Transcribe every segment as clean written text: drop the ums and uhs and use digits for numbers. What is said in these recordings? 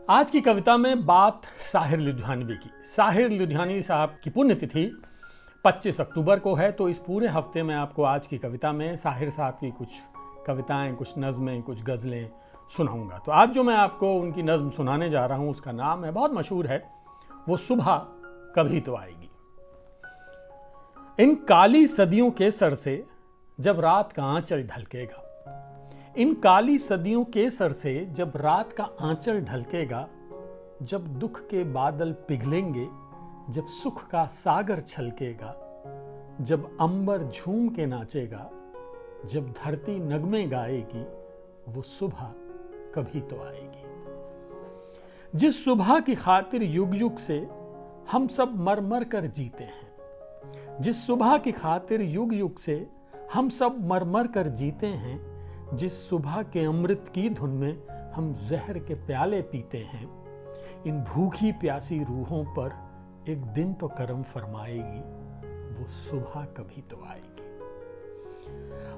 आज की कविता में बात साहिर लुधियानवी की। साहिर लुधियानवी साहब की पुण्यतिथि 25 अक्टूबर को है, तो इस पूरे हफ्ते में आपको आज की कविता में साहिर साहब की कुछ कविताएं, कुछ नज़में, कुछ गज़लें सुनाऊंगा। तो आज जो मैं आपको उनकी नज़्म सुनाने जा रहा हूं उसका नाम है, बहुत मशहूर है, वो सुबह कभी तो आएगी। इन काली सदियों के सर से जब रात का आंचल ढलकेगा, इन काली सदियों के सर से जब रात का आंचल ढलकेगा, जब दुख के बादल पिघलेंगे, जब सुख का सागर छलकेगा, जब अंबर झूम के नाचेगा, जब धरती नगमे गाएगी, वो सुबह कभी तो आएगी। जिस सुबह की खातिर युग युग से हम सब मर मर कर जीते हैं, जिस सुबह की खातिर युग युग से हम सब मर मर कर जीते हैं, जिस सुबह के अमृत की धुन में हम जहर के प्याले पीते हैं, इन भूखी प्यासी रूहों पर एक दिन तो करम फरमाएगी, वो सुबह कभी तो आएगी।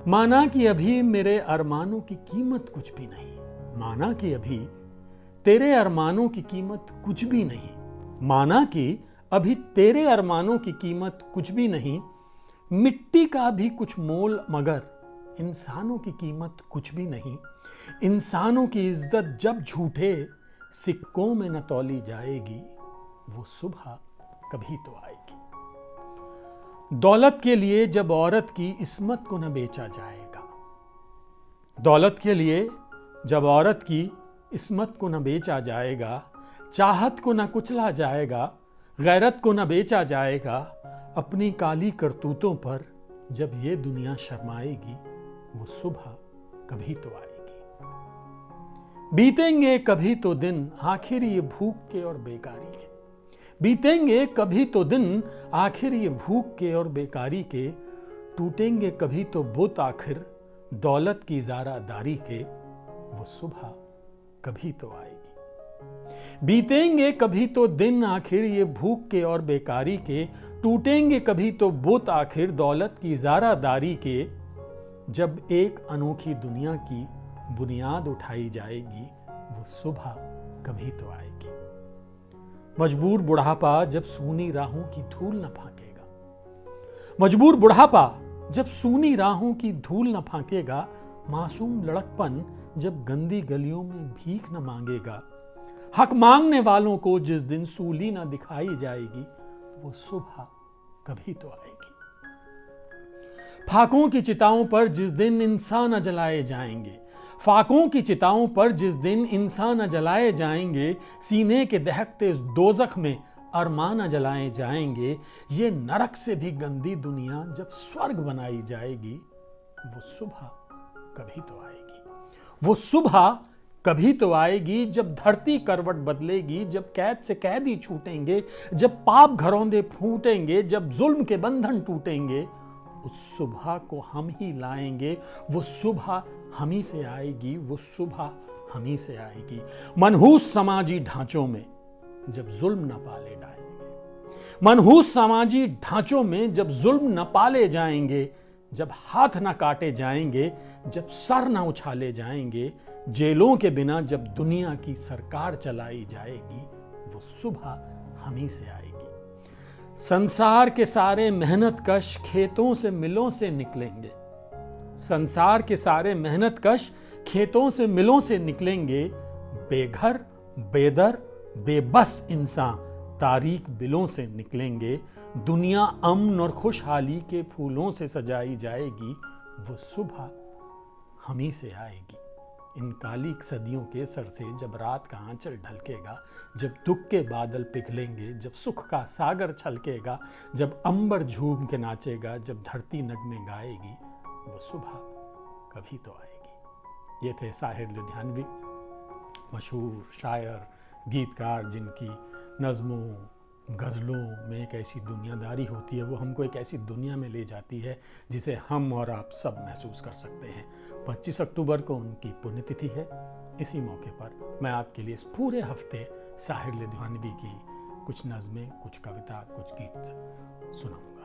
माना कि अभी मेरे अरमानों की कीमत कुछ भी नहीं, माना कि अभी तेरे अरमानों की कीमत कुछ भी नहीं, माना कि अभी तेरे अरमानों की कीमत कुछ भी नहीं, मिट्टी का भी कुछ मोल मगर इंसानों की कीमत कुछ भी नहीं। इंसानों की इज्जत जब झूठे सिक्कों में न तौली जाएगी, वो सुबह कभी तो आएगी। दौलत के लिए जब औरत की इस्मत को न बेचा जाएगा, दौलत के लिए जब औरत की इस्मत को न बेचा जाएगा, चाहत को न कुचला जाएगा, गैरत को न बेचा जाएगा, अपनी काली करतूतों पर जब ये दुनिया शर्माएगी, वो सुबह कभी तो आएगी। बीतेंगे कभी तो दिन आखिर ये भूख के और बेकारी के, बीतेंगे कभी तो दिन आखिर ये भूख के और बेकारी के, टूटेंगे कभी तो बुत आखिर दौलत की ज़ारादारी के, वो सुबह कभी तो आएगी। बीतेंगे कभी तो दिन आखिर ये भूख के और बेकारी के, टूटेंगे कभी तो बुत आखिर दौलत की ज़ारादारी के, जब एक अनोखी दुनिया की बुनियाद उठाई जाएगी, वो सुबह कभी तो आएगी। मजबूर बुढ़ापा जब सूनी राहों की धूल न फाकेगा, मजबूर बुढ़ापा जब सूनी राहों की धूल न फाकेगा, मासूम लड़कपन जब गंदी गलियों में भीख न मांगेगा, हक मांगने वालों को जिस दिन सूली न दिखाई जाएगी, वो सुबह कभी तो आएगी। फाकों की चिताओं पर जिस दिन इंसान न जलाए जाएंगे, फाकों की चिताओं पर जिस दिन इंसान न जलाए जाएंगे, सीने के दहकते दोजख में अरमान न जलाए जाएंगे, ये नरक से भी गंदी दुनिया जब स्वर्ग बनाई जाएगी, वो सुबह कभी तो आएगी। वो सुबह कभी तो आएगी जब धरती करवट बदलेगी, जब कैद से कैदी छूटेंगे, जब पाप घरौंदे फूटेंगे, जब जुल्म के बंधन टूटेंगे, उस सुबह को हम ही लाएंगे, वो सुबह हम ही से आएगी, वो सुबह हम ही से आएगी। मनहूस समाजी ढांचों में जब जुल्म न पाले जाएंगे, मनहूस समाजी ढांचों में जब जुल्म न पाले जाएंगे, जब हाथ न काटे जाएंगे, जब सर न उछाले जाएंगे, जेलों के बिना जब दुनिया की सरकार चलाई जाएगी, वो सुबह हम ही से आएगी। संसार के सारे मेहनत कश खेतों से मिलों से निकलेंगे, संसार के सारे मेहनत कश खेतों से मिलों से निकलेंगे, बेघर बेदर बेबस इंसान तारीख बिलों से निकलेंगे, दुनिया अमन और खुशहाली के फूलों से सजाई जाएगी, वो सुबह हम ही से आएगी। इन काली सदियों के सर से जब रात का आंचल ढलकेगा, जब दुख के बादल पिघलेंगे, जब सुख का सागर छलकेगा, जब अंबर झूम के नाचेगा, जब धरती नगमे गाएगी, वो सुबह कभी तो आएगी। ये थे साहिर लुधियानवी, मशहूर शायर, गीतकार, जिनकी नज़मों गज़लों में एक ऐसी दुनियादारी होती है, वो हमको एक ऐसी दुनिया में ले जाती है जिसे हम और आप सब महसूस कर सकते हैं। 25 अक्टूबर को उनकी पुण्यतिथि है। इसी मौके पर मैं आपके लिए इस पूरे हफ्ते साहिर लुधियानवी की कुछ नज़में, कुछ कविता, कुछ गीत सुनाऊंगा।